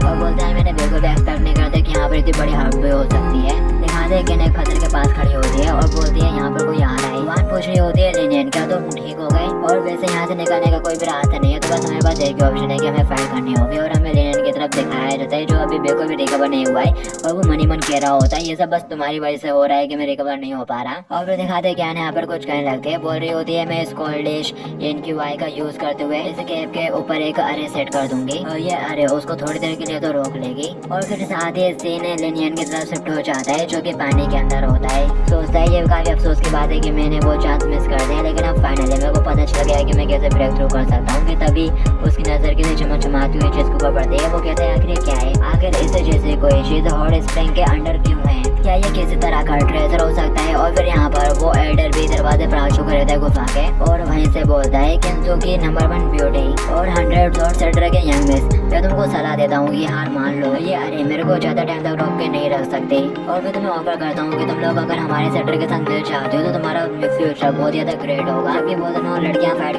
और बोलता है मैंने बिल्कुल भी एक्सपेक्ट नहीं करता कि यहाँ पर इतनी बड़ी हार्ट भी हो सकती है। दिखाते हैं कि एक पत्थर के पास खड़ी होती है और बोलती है यहाँ पर कोई आ रहा है। वहाँ पूछ रही होती है लिनियन क्या तुम ठीक हो गए और वैसे यहाँ से निकलने का कोई भी रास्ता नहीं है, तो बस हमारे पास एक ही ऑप्शन है कि हमें फाइट करनी होगी। और हमें लिनियन की तरफ दिखाया जाता है जो अभी बिल्कुल भी रिकवर नहीं हुआ है और वो मनी मन कह रहा होता है ये सब बस तुम्हारी वजह से हो रहा है कि मैं रिकवर नहीं हो पा रहा। और फिर दिखाते हैं क्या यहाँ पर कुछ कहने लगते हैं, बोल रही होती है मैं स्कॉल्डिश NQI का यूज करते हुए इस कैप के ऊपर एक अरे सेट कर दूंगी और ये अरे उसको थोड़ी देर के लिए तो रोक लेगी। और फिर साथ ही सीन लिनियन की तरफ शिफ्ट हो जाता है जो कि पानी के अंदर होता है। सोचता है ये काफी अफसोस की बात है कि मैंने वो चांस मिस कर दिया, लेकिन अब फाइनली मेरे को पता चल गया कि मैं कैसे ब्रेक थ्रू कर सकता हूँ। कि तभी उसकी नजर किसी चमचमाती हुई चीज के ऊपर पड़ती है। वो कहता है आखिर क्या है, आखिर इस जैसे कोई चीज हॉट स्प्रिंग के अंडर क्यों है। क्या ये किसी तरह का ट्रेजर हो सकता है। और फिर यहाँ पर वो एल्डर भी दरवाजे पर आ चुका रहता है गुफा के और वहीं से बोलता है किंतु की नंबर 1 ब्यूटी और 100 शॉट सेटर के यंग मिस, मैं तुमको सलाह देता हूँ कि हार मान लो ये। अरे मेरे को ज्यादा टाइम तक रोक के नहीं रख सकते और फिर तुम्हें ऑफर करता हूँ कि तुम लोग अगर हमारे सेटर के साथ मिल जाते हो तो तुम्हारा फ्यूचर बहुत ज्यादा ग्रेट होगा। अभी वो दोनों लड़कियाँ फाइट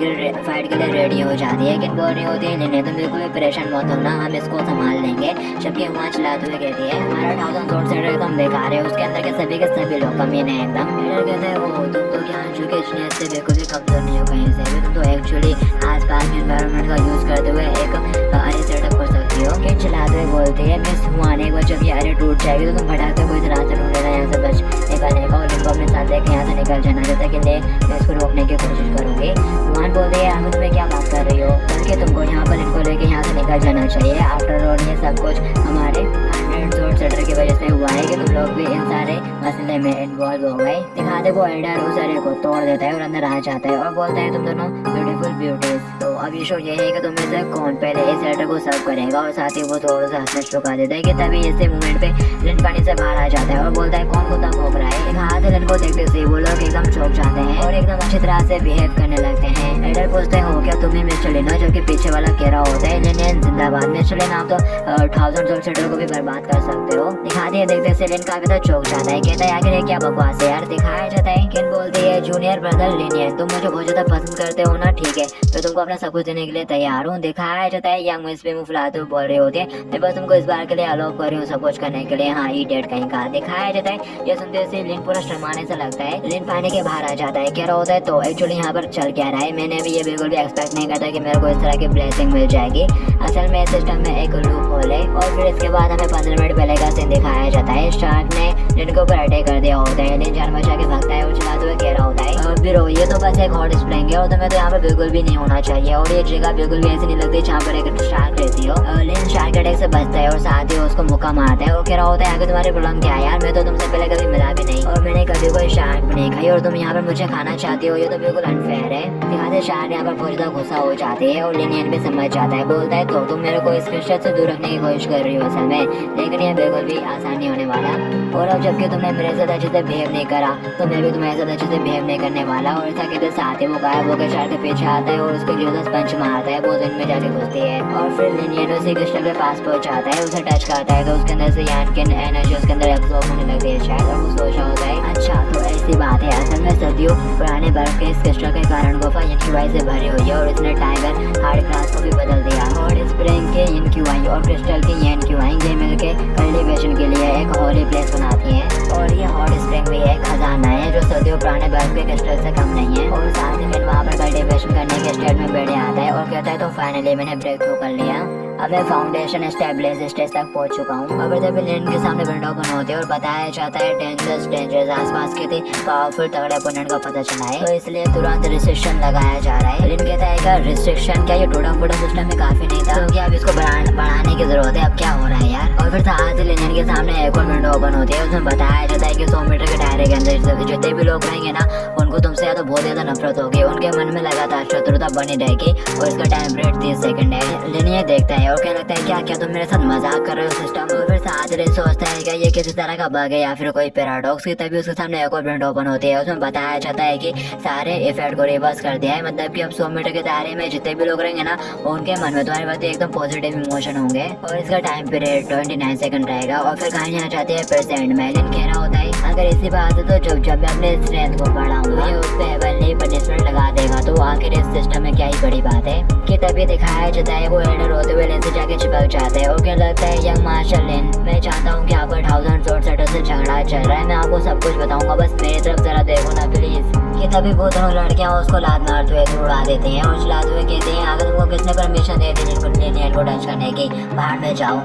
के लिए रेडी हो जाती है, लेकिन बोल रही होती है नहीं तुम बिल्कुल भी परेशान मत होना, हम इसको संभाल लेंगे। जबकि वहाँ चलाते हुए कहती है हमारा 1000 शॉट सेटर एकदम बेकार है, उसके अंदर के सभी लोग कमी नहीं एकदम। कहते हैं वो तुम तो क्या चुके जीनियस से बिल्कुल भी कमजोर नहीं हो कहीं से भी, तुम तो एक्चुअली आसपास के एनवायरनमेंट का यूज करते हुए एक अरे सेटअप कर सकती हो। कि चलाते हुए बोलती है मिस हुआ एक बार जब ये अरे टूट जाएगी तो तुम फटाक से कोई रास्ता ढूंढ लेना यहाँ से बच निकलने का और इनको अपने साथ लेके यहाँ से निकल जाना, जैसा कि मैं इसको रोकने की कोशिश करूँगी। भगवान बोलते हैं आमिर तुम्हें क्या बात कर रही हो, बल्कि तुमको यहाँ पर इनको लेके यहाँ से निकल जाना चाहिए। आफ्टर ऑल ये सब कुछ हमारे 100 शॉट सेटर की वजह से हुआ है कि तुम लोग भी इन सारे मसले में इन्वॉल्व हो गए। दिखाते वो एल्डर उस अरे को तोड़ देता है और अंदर आ जाता है और बोलता है तुम दोनों ब्यूटीफुल ब्यूटीज। तो अब ये शो ये है कि तुम में से कौन पहले इस एल्डर को सर्व करेगा और साथ ही वो थोड़ा सा हंसना शुरू कर देता है कि तभी इसी मोमेंट पे लिन पानी से बाहर आ जाता है और बोलता है कौन कुत्ता भौंक रहा है। हाथ लिन को देखते से वो लोग एकदम चौंक जाते हैं और एकदम अच्छी तरह से बिहेव करने लगते हैं। एल्डर पूछते हो क्या तुम्हें मिस्टर लिन हो, जबकि पीछे वाला कह रहा होता है लिन जिंदाबाद, मिस्टर लिन आप तो 1000 शॉट सेटर को भी बर्बाद कर सकते हो। दिखाते हैं देखते से लिन काफी तो चौंक जाता है, कहता है आखिर क्या बकवास है यार। दिखाया जाता है किन बोलती है जूनियर ब्रदर लिनियन तुम मुझे बहुत ज्यादा पसंद करते हो ना, ठीक है मैं तुमको अपना सब कुछ देने के लिए तैयार हूँ। दिखाया जाता है यंग मिस पे मुंह फुलाते हुए बोल रही होती है मैं बस तुमको इस बार के लिए अलाउ कर रही हूँ सब कुछ करने के लिए, हाँ ई डेट कहीं का। दिखाया जाता है ये सुनते से लिन पूरा शर्माने से लगता है, लिन पानी के बाहर आ जाता है। कह रहा होता है तो एक्चुअली यहाँ पर चल क्या रहा है, मैंने भी ये बिल्कुल भी एक्सपेक्ट नहीं करता कि मेरे को इस तरह की ब्लेसिंग मिल जाएगी। असल में सिस्टम में एक लूप होल है। और फिर इसके बाद हमें 15 मिनट पहले का सीन दिखाया जाता है, शार्क ने लिन के ऊपर अटैक कर दिया होता है, लिन जान बचा के भागता है और चलाते हुए कह रहा होता है फिर ये तो बस एक हॉट स्प्रिंग है और तुम्हें तो यहाँ पर बिल्कुल भी नहीं होना चाहिए और ये जगह बिल्कुल भी ऐसी नहीं लगती जहाँ पर एक शार्क रहती हो। लिन शार्क अटैक से बचता है और साथ ही उसको मुक्का मारता है और कह रहा होता है आगे तुम्हारी प्रॉब्लम क्या है यार, मैं तो तुमसे पहले कभी मिला भी नहीं और मैंने कभी कोई शार्क भी नहीं खाई और तुम यहाँ पर मुझे खाना चाहती हो, ये तो बिल्कुल अनफेयर है। दिखाते शार्क यहाँ पर बहुत ज्यादा गुस्सा हो जाते हैं और लिनियन भी समझ जाता है, बोलता है तो तुम मेरे को इस क्रिश्चियन से दूर रखने की कोशिश कर रही हो असल में, लेकिन ये बिल्कुल भी आसान नहीं होने वाला। और अब जबकि तुमने मेरे साथ अच्छे से बिहेव नहीं करा तो मैं भी तुम्हारे साथ अच्छे से बिहेव नहीं करने वाला। और ऐसा कहते साथ ही वो गायब होकर शार्क के पीछे आता है और उसके लिए पंच मारता है, वो दिन में जाके घुसती है और फिर लिनियन उसी क्रिस्टल के पास पहुंच जाता है, उसे टच करता है तो उसके अंदर से यान की एनर्जी उसके अंदर एब्जॉर्ब होने लगती है शायद, और वो सोच रहा होता है अच्छा तो ऐसी बात है। असल में सदियों पुराने बर्फ के इस क्रिस्टल के कारण गुफा इनक्यूआई से भरी हुई है और इसने टाइगर हार्ड ग्लास को भी बदल दिया। हॉट स्प्रिंग के इनक्यूआई और क्रिस्टल के एनक्यूआई ये मिलकर कल्टीवेशन के लिए एक होली प्लेस बनाती है और ये हॉट स्प्रिंग भी एक खजाना है जो सदियों पुराने बर्फ के क्रिस्टल से कम नहीं है। और साथ ही फिर वहाँ पर कल्टीवेशन करने के स्टेट में बैठे आता है और कहता है तो फाइनली मैंने ब्रेक थ्रू कर लिया, अब मैं फाउंडेशन स्टेबलाइज स्टेज तक पहुंच चुका हूँ। और जब लिन के सामने विंडो ओपन होती है और बताया जाता है डेंजर्स आसपास के थे पावरफुल तगड़े अपोनेंट का पता चला है तो इसलिए तुरंत रिस्ट्रिक्शन लगाया जा रहा है। लिन कहता है क्या रिस्ट्रिक्शन, क्या ये टूटा फूटा सिस्टम में काफी नहीं था तो क्या अब इसको बढ़ाने की जरूरत है, अब क्या हो रहा है यार। और फिर साथ ही लिन के सामने एक और विंडो ओपन होती है, उसमें बताया जाता है कि 100 मीटर के दायरे के अंदर जितने भी लोग रहेंगे ना उनको तुमसे या तो बहुत ज्यादा नफरत होगी, उनके मन में लगातार शत्रुता बनी रहेगी और इसका टाइम पीरियड 30 सेकंड है। लिन ये देखता है और कहने लगता है क्या तुम मेरे साथ मजाक कर रहे हो सिस्टम। और फिर साथ ही सोचता है कि ये किसी तरह का बग है या फिर कोई पैराडॉक्स की, तभी उसके सामने एक और विंडो ओपन होती है, उसमें बताया जाता है कि सारे इफेक्ट को रिवर्स कर दिया है, मतलब कि अब 100 मीटर के दायरे में जितने भी लोग रहेंगे ना उनके मन में तुम्हारे प्रति एकदम पॉजिटिव इमोशन होंगे और इसका टाइम पीरियड 29 सेकंड रहेगा। और फिर कहानी आ जाती है प्रेजेंट में। लिन कह रहा होता है अगर इसी बात है तो जब मैं अपने स्ट्रेंथ को बढ़ाऊंगा ये उस पर हेवनली पनिशमेंट लगा देगा, तो आखिर इस सिस्टम में क्या ही बड़ी बात है। कि तभी दिखाया जाता है वो एल्डर होते हुए लिन से जाके चिपक जाते हैं और क्या लगता है यंग मार्शल लिन मैं चाहता हूँ कि आपका 1000 शॉट सेटर से झगड़ा चल रहा है, मैं आपको सब कुछ बताऊंगा, बस मेरी तरफ जरा देखो ना प्लीज। कि तभी वो दोनों लड़कियां उसको लात मारते हुए उड़ा देती हैं और चलाते हुए कहते हैं अगर तुमको किसने परमिशन दे दी लिनियन को टच करने की, बाहर में जाओ।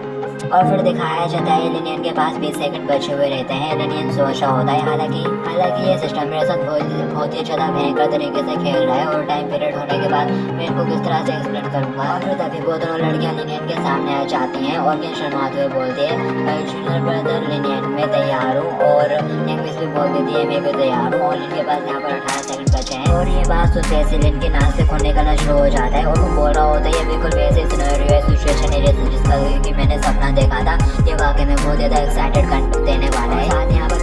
और फिर दिखाया जाता है लिनियन के पास 20 सेकंड बचे हुए रहते हैं। लिनियन सोच रहा होता है हालांकि ये सिस्टम मेरे साथ बहुत ही ज्यादा भयंकर तरीके से खेल रहा है और टाइम पीरियड होने के बाद मैं इनको किस तरह से एक्सप्लेन करूंगा। और फिर तभी वो दोनों लड़कियां लिनियन के सामने आ जाती हैं और लिन शर्माते हुए बोलती है जूनियर ब्रदर लिनियन मैं तैयार हूँ और इंग्लिश भी बोल देती है मैं भी तैयार हूँ। और लिन के पास यहाँ पर 18 सेकंड बचे हैं और ये बात सुनते से लिन के नाक से खून निकलना शुरू हो जाता है और वो बोल रहा होता है ये बिल्कुल वैसे सिचुएशन है जिसका कि मैंने सपना देखा था, ये वाकई में बहुत ज्यादा एक्साइटेड कर देने वाला है। साथ यहाँ पर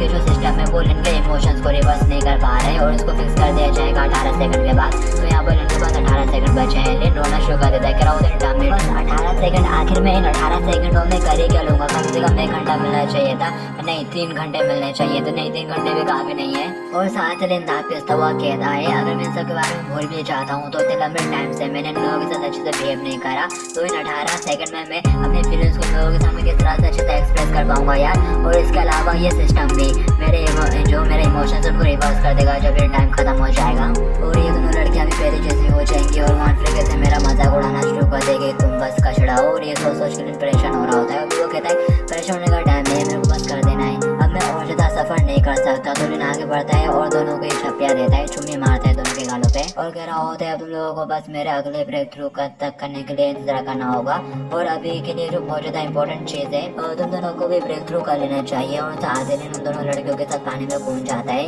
के जो सिस्टम है वो लिन के इमोशंस को रिवर्स नहीं कर पा रहे और उसको फिक्स कर दिया जाएगा 18 सेकंड के बाद। तो यहाँ पर लिन के पास 18 सेकंड बचे हैं। लिन रोना शुरू कर देता है, क्या होता है बस 18 सेकंड। आखिर में इन 18 सेकंडों में करे क्या लूँगा, कम से कम 1 घंटा मिलना चाहिए था, नहीं 3 घंटे मिलने चाहिए थे, नहीं 3 घंटे भी काफी नहीं है। और साथ लिन दांत पिसता हुआ कहता है अगर मैं इन सब के बारे में भूल भी चाहता हूँ तो इतने लंबे टाइम से मैंने इन लोगों के साथ अच्छे से बिहेव नहीं करा, तो इन 18 सेकंड में मैं अपनी फीलिंग्स को लोगों के सामने किस तरह से अच्छे से एक्सप्रेस कर पाऊंगा यार। और इसके अलावा ये सिस्टम भी मेरे इमोशंस उनको रिवर्स कर देगा जब ये टाइम खत्म हो जाएगा। और ये दोनों लड़कियां भी पहले जैसी हो जाएंगी और वहाँ तरीके से मेरा मजाक उड़ाना शुरू कर देगी, तुम बस कचड़ा हो। और ये सोच सोच के परेशान हो रहा होता है। वो कहता है परेशान होने का टाइम है, मेरे को बस कर देना है, अब मैं और ज़्यादा सफर नहीं कर सकता। तो लिन आगे बढ़ता है और दोनों को छप्पिया देता है, चुम्मी मारता है दोनों के गालों पे और कह रहा होता है अब तुम लोगों को बस मेरे अगले ब्रेक थ्रू तक करने के लिए इंतजार करना होगा। और अभी के लिए जो बहुत ज़्यादा इंपॉर्टेंट चीज़ है तुम दोनों को भी ब्रेक थ्रू कर लेना चाहिए। और साथ ही लिन उन दोनों लड़कियों के साथ पानी में कूद जाता है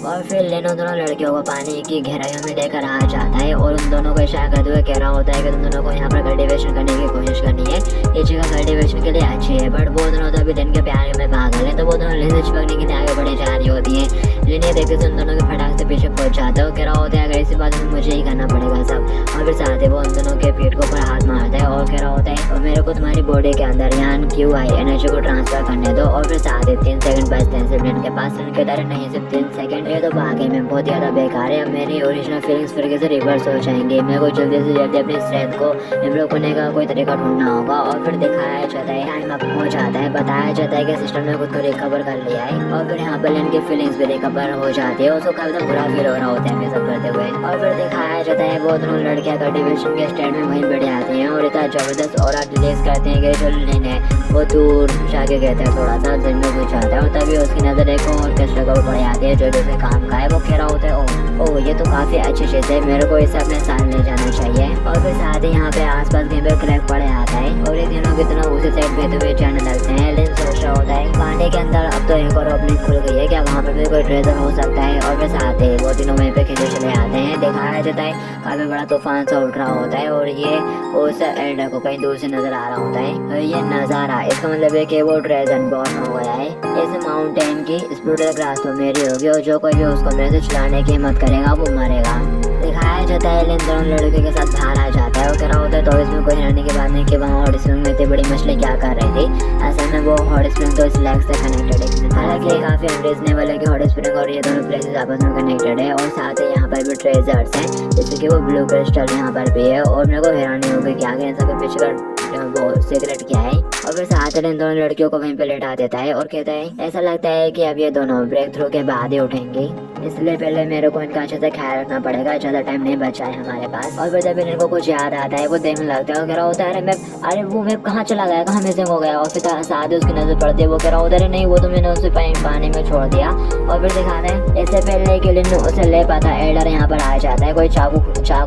और फिर लिन उन दोनों लड़कियों को पानी की गहराइयों में लेकर आ जाता है और उन दोनों को इशारा करते हुए कह रहा होता है कि तुम दोनों को यहाँ पर कल्टिवेशन करने की कोशिश करनी है, ये जगह कल्टिवेशन के लिए अच्छी है। बट वो दोनों तो अभी लिन के प्यार में पागल है, तो वो दोनों लिन से चिपकने के लिए आगे बढ़े जा रही होती है। लिन ये देखते से उन दोनों के फटाक से पीछे पहुंच जाता है और कह रहा होता है अगर इसी बात में मुझे ही करना पड़ेगा सब। और फिर साथ ही वो उन दोनों के पीठ को ऊपर हाथ मारता है और कह रहा होता है और मेरे को तुम्हारी बॉडी के अंदर यहाँ क्यू आई एनर्जी को ट्रांसफर करने दो। और फिर साथ ही 3 सेकंड बचते हैं सिर्फ लिन के पास। लिन के दर नहीं सिर्फ 3 सेकंड, ये तो वाकई में बहुत ज़्यादा बेकार है। अब मेरी ओरिजिनल फीलिंग्स फिर से रिवर्स हो जाएंगे, मेरे को जल्दी से जल्दी अपनी स्ट्रेंथ को इम्प्रूव करने का कोई तरीका ढूंढना होगा। और फिर दिखाया जाता है टाइम अप हो जाता है, बताया जाता है कि सिस्टम ने खुद को रिकवर कर लिया है। और फिर यहाँ पर लिन की फीलिंग्स भी रिकवर हो जाती है, उसको काफी बुरा फील हो रहा होता है ये सब करते हुए। और फिर दिखाया जाता है वो दोनों लड़कियां कल्टिवेशन के स्टैंड में वहीं बैठ आती हैं और इतना जबरदस्त और रिलीज करते हैं कि जो लिन है वो दूर जाके कहते हैं थोड़ा सा जमीन में घुस जाता है। और तभी उसकी नजर एक और कचरे को पड़ जाती है जो उसे काम का है। वो कह रहा होता है ओ ये तो काफी अच्छी चीज है, मेरे को इसे अपने साथ ले जाना चाहिए। और फिर साथ ही यहाँ पे आसपास कहीं पे क्रैक पड़े आता है और ये तीनों की तरह उसे साइड भेजते हुए जाने लगते हैं। लिन सोच रहा होता है पानी के अंदर अब तो एक और ओपनिंग खुल गई है, क्या वहाँ पे भी कोई ट्रेजर हो सकता है। और फिर साथ ही वो तीनों वहीं पे खींचे चले आते हैं। दिखाया जाता है काफी बड़ा तूफान सा उठ रहा होता है और ये उस एल्डर को कहीं दूर से नजर आ रहा होता है। ये नजारा इसका मतलब है कि वो ट्रेजर बॉर्न हो गया है। इस माउंटेन की स्प्रूडल ग्रास तो मेरी होगी और जो कोई भी उसको मेरे से चलाने की हिम्मत करेगा वो मरेगा। दिखाया जाता है लिन दोनों लड़के के साथ बाहर आ जाता है और कह रहा होता है तो इसमें कोई रहने की बात नहीं कि वहाँ हॉट स्प्रिंग में इतनी बड़ी मछली क्या कर रही थी। असल में वो हॉट स्प्रिंग तो इस लेक से कनेक्टेड है, हालांकि ये काफी अनरीजनेबल है कि हॉट स्प्रिंग और ये दोनों प्लेसेस आपस में कनेक्टेड है। और साथ ही यहाँ पर भी ट्रेजर्स हैं जैसे कि वो ब्लू क्रिस्टल यहाँ पर भी है। और मेरे को हैरानी हो गई कि आगे इन सबके पीछे का वो सिगरेट क्या है। और फिर साथ इन दोनों लड़कियों को वहीं पे लेटा देता है और कहता है ऐसा लगता है कि अब ये दोनों ब्रेक थ्रू के बाद ही उठेंगी, इसलिए पहले मेरे को इनका अच्छे से ख्याल रखना पड़ेगा, ज्यादा टाइम नहीं बचा है हमारे पास। और फिर जब इनको कुछ याद आता है वो देखने लगता है और कह रहा होता है अरे वो मैं कहाँ चला गया, कहाँ मिसिंग हो गया। और फिर साथ ही उसकी नजर पड़ती है, वो कह रहा होता है नहीं वो तो मैंने उसे पानी में छोड़ दिया। और फिर दिखाते हैं इससे पहले कि लिन उसे ले पाता एल्डर यहाँ पर आ जाता है, कोई चाकू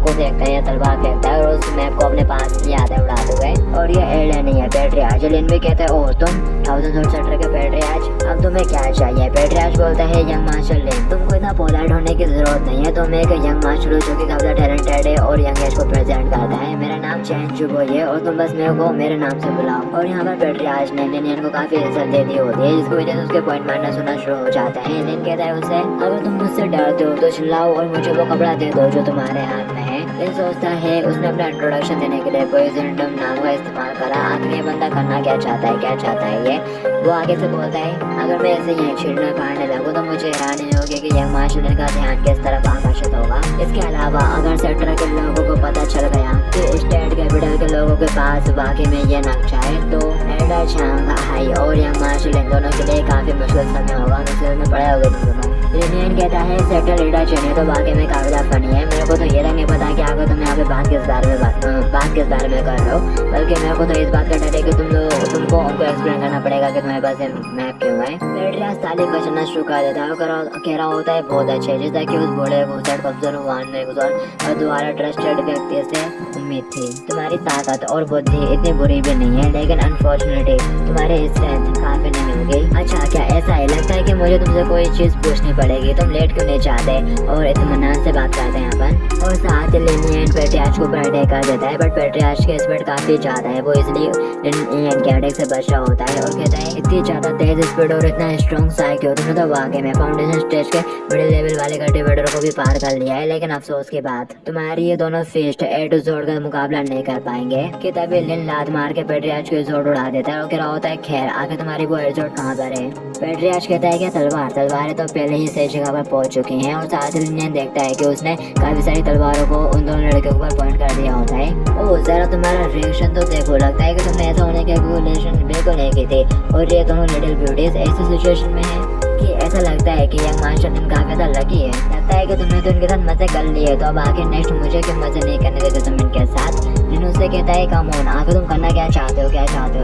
फेंकता है या तलवार फेंकता है और उस मैप को अपने पास ले आता है उड़ाते हुए। और ये एल्डर नहीं है पेट्रियाज। लिन भी कहता है ओह तुम 1000 सेक्टर के पेट्रियाज, अब तुम्हें क्या चाहिए। पेट्रियाज बोलता है यंग मार्शल लिन तुमको इतना पोलाइट होने की जरूरत नहीं है, तुम एक यंग मार्शल हो जो कि काफी टैलेंटेड है और यंग एज को प्रेजेंट करता है। मेरा नाम चैन जुबो है और तुम बस मेरे को मेरे नाम से बुलाओ। और यहाँ पर पेट्रियाज ने लिन को काफी इज्जत दे दी होती है जिसकी वजह से उसके पॉइंट मारना सुनना शुरू हो जाता है। लिन कहता है उसे अगर तुम मुझसे डरते हो तो चिल्लाओ और मुझे वो कपड़ा दे दो जो तुम्हारे हाथ में है। लिन सोचता है उसने अपना इंट्रोडक्शन देने के लिए कोई रैंडम नाम का इस्तेमाल करा, आखिर ये बंदा करना क्या चाहता है ये। वो आगे से बोलता है अगर मैं ऐसे यहीं छीड़ने फाड़ने लगूँ तो मुझे हैरानी होगी कि यंग मार्शल का ध्यान किस तरफ आकर्षित होगा। इसके अलावा अगर सेक्टर के लोगों को पता चल गया कि स्टेट कैपिटल के लोगों के पास वाकई में ये नक्शा है तो एल्डर शांघाई और यंग मार्शल इन दोनों के लिए काफी मुश्किल समय होगा। मुश्किल में पड़े होगे तुम दोनों। लिन कहता है सेक्टर लीडर चाहिए तो वाकई में काफी फनी है, मेरे को तो ये नहीं पता कि आगे तुम यहाँ पे बात किस बारे में कर रहे हो, बल्कि मेरे को तो इस बात का डर है कि तुमको उनको एक्सप्लेन करना पड़ेगा कि तुम्हारे पास मैप क्यों है। पेट्रियाज ताली बचना शुरू कर देता है और कह रहा होता है बहुत अच्छे, जैसा कि उस बूढ़े घुसट कब्जर और दोबारा ट्रस्टेड व्यक्ति से उम्मीद थी। तुम्हारी ताकत और बुद्धि इतनी बुरी भी नहीं है, लेकिन अनफॉर्चुनेटली तुम्हारी स्ट्रेंथ काफी नहीं होगी। अच्छा क्या ऐसा ही लगता है कि मुझे तुमसे कोई चीज पूछनी पड़ेगी, तुम लेट क्यों नहीं चाहते। और इत्मीनान से बात करते हैं अपन। और साथ ही लिन पेट्रियाज को बर्थडे कर देता है, बट पेट्रियाज की स्पीड काफी ज्यादा है, वो इसलिए लिन के अटैक से बच रहा होता है और कहता है इतनी ज्यादा तेज स्पीड और इतना स्ट्रॉन्ग साइक हो तुमने तो वाकई में फाउंडेशन स्टेज के मिडिल लेवल वाले कल्टीवेटर को भी पार कर लिया है। लेकिन अफसोस की बात, तुम्हारी ये दोनों फिस्ट ए टू जोड़ का मुकाबला नहीं कर पाएंगे कि तभी लिन लात मार के पेट्रियाच को जोड़ उड़ा देता है और कह रहा होता है खैर आखिर तुम्हारी वो एयरजोड़ कहाँ पर है। पेट्रियाच कहता है कि तलवारें तो पहले ही सही जगह पर पहुंच चुकी हैं और साथ ही लिन देखता है कि उसने काफी सारी तलवारों को उन दोनों लड़के के ऊपर पॉइंट कर दिया होता है। ओ जरा तुम्हारा रिएक्शन तो देखो, लगता है कि तुमने ऐसा होने की कैलकुलेशन बिल्कुल नहीं की थी और ये दोनों लिटिल ब्यूटीज ऐसी सिचुएशन में है कि ऐसा लगता है कि यंग मास्टर दिन काफी ज्यादा लकी है। लगता है कि तुमने तो इनके साथ मजे कर लिए, तो अब आखिर नेक्स्ट मुझे क्यों मजे नहीं करने देते तुम इनके साथ। लिन उससे कहता है कम ऑन, आखिर तुम करना क्या चाहते हो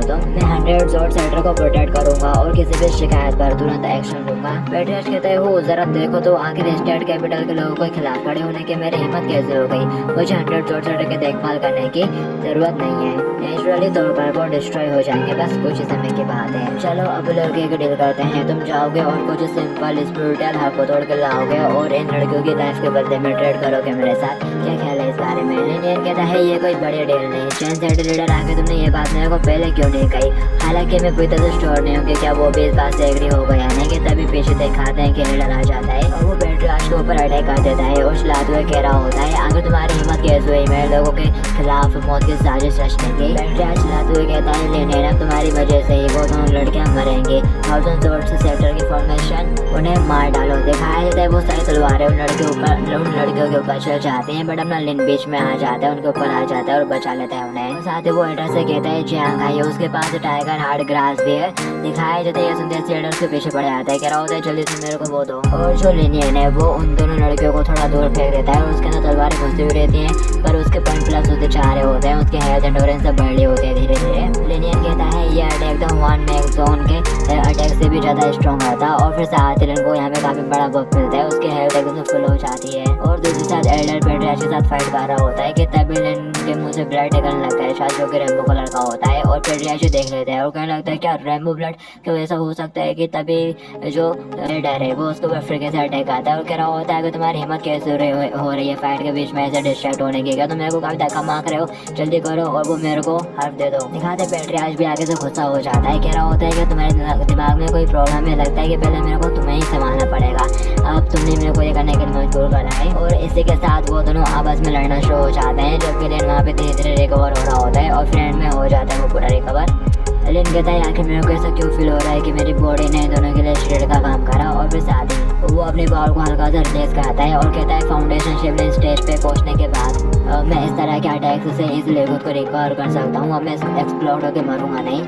तुम। मैं 100 जोड़ सेंटर को प्रोटेक्ट करूंगा और किसी भी शिकायत पर तुरंत एक्शन लूंगा। पेट्रियाच कहता है हो जरा देखो तो आखिर स्टेट कैपिटल के लोगों के खिलाफ खड़े होने की मेरी हिम्मत कैसे हो गई। मुझे 100 जोड़ सेंटर की देखभाल करने की जरूरत नहीं है, नेचुरली तौर पर वो डिस्ट्रॉय हो जाएंगे, बस कुछ ही समय की बात है। चलो अब लड़के की डील करते हैं, तुम जाओगे और कुछ सिंपल स्पिरिचुअल हक को तोड़ के लाओगे और इन लड़कियों की लाइफ के बदले में ट्रेड करोगे मेरे साथ। क्या ख्याल है इस बारे में। लिनियन कहता है ये कोई बड़ी डील नहीं, चैन सेट लीडर आके तुमने ये बात मेरे को पहले क्यों नहीं कही। हालांकि मैं पूरी तरह से श्योर नहीं हूँ कि क्या वो भी इस बात से एग्री हो गया नहीं कि तभी पीछे दिखाते हैं कि लीडर आ जाता है और वो पेट्रियाच के ऊपर अटैक कर देता है और चिल्लाते हुए कह रहा होता है आगे तुम्हारी हिम्मत कैसे हुई मेरे लोगों के खिलाफ मौत की साजिश रचने की। पेट्रियाच चिल्लाते हुए कहता है लिनियन तुम्हारी वजह से ही वो दोनों लड़कियां मरेंगी। 1000 जोड़ से सेक्टर की फॉर्मेशन उन्हें मार डालो। दिखाया जाता है वो सारी तलवारें उन लड़कियों के ऊपर चल जाती हैं, बट अपना लिन बीच में आ जाता है, उनके ऊपर आ जाता है और बचा लेता है उन्हें। साथ ही वो एडर से कहता है जियांग आई, उसके पास टाइगर हार्ड ग्रास भी है। दिखाया जाता है ये सुनते से एडर के पीछे पड़ जाता है, कह रहा होता है जल्दी से मेरे को वो दो। और जो लिनियन है वो उन दोनों लड़कियों को थोड़ा दूर फेंक देता है और उसके अंदर तलवारें घुसी हुई रहती हैं, पर उसके पॉइंट प्लस होते जा रहे होते हैं, उसके हेल्थ एंडोरेंस सब बढ़ रहे होते हैं धीरे धीरे। लिनियन कहता है ये अटैक तो 1 मैक्स जोन के अटैक से भी ज्यादा स्ट्रॉन्ग आता और फिर साथ ही को यहाँ पे काफी बड़ा बफ मिलता है, उसके हेल्थ एकदम फुल हो जाती है। और दूसरी साइड एल्डर पेट्रियाच के साथ फाइट कर रहा होता है कि तभी लिन के मुंह से ब्लड निकलने लगता है, शायद जो कि रेम्बो कलर का होता है और पेट्रियाच देख लेता है और कहने लगता है क्या रेम्बो ब्लड क्यों ऐसा हो सकता है कि तभी जो एल्डर है वो उसके ऊपर फिर से अटैक आता है और कह रहा होता है कि तुम्हारी हिम्मत कैसे हो रही है फाइट के बीच में ऐसे डिस्ट्रैक्ट होने की, क्या तुम मेरे को काफी धक्का मार रहे हो, जल्दी करो और वो मेरे को हर्फ दे दो। दिखाते पेट्रियाच भी आगे से गुस्सा हो जाता है, कह रहा होता है कि तुम्हारे दिमाग में कोई प्रॉब्लम है, लगता है कि पहले मेरे को तुम्हें ही संभालना पड़ेगा, अब तुमने मेरे को ये करने के लिए मजबूर करा है। और इसी के साथ वो दोनों आपस में लड़ना शुरू हो जाते हैं, जबकि लिन वहाँ पे धीरे धीरे रिकवर हो रहा होता है और फ्रेंड में हो जाता है वो पूरा रिकवर। लिन कहता है आखिर मेरे को ऐसा क्यों फील हो रहा है कि मेरी बॉडी ने दोनों के लिए शील्ड का काम करा। और फिर साथ ही वो अपनी पावर को हल्का सा रिलीज करता है और कहता है फाउंडेशन शिवलिंग स्टेज पे पहुंचने के बाद मैं इस तरह के अटैक से इस खुद को रिकवर कर सकता हूँ, अब मैं एक्सप्लोर होकर मरूंगा नहीं।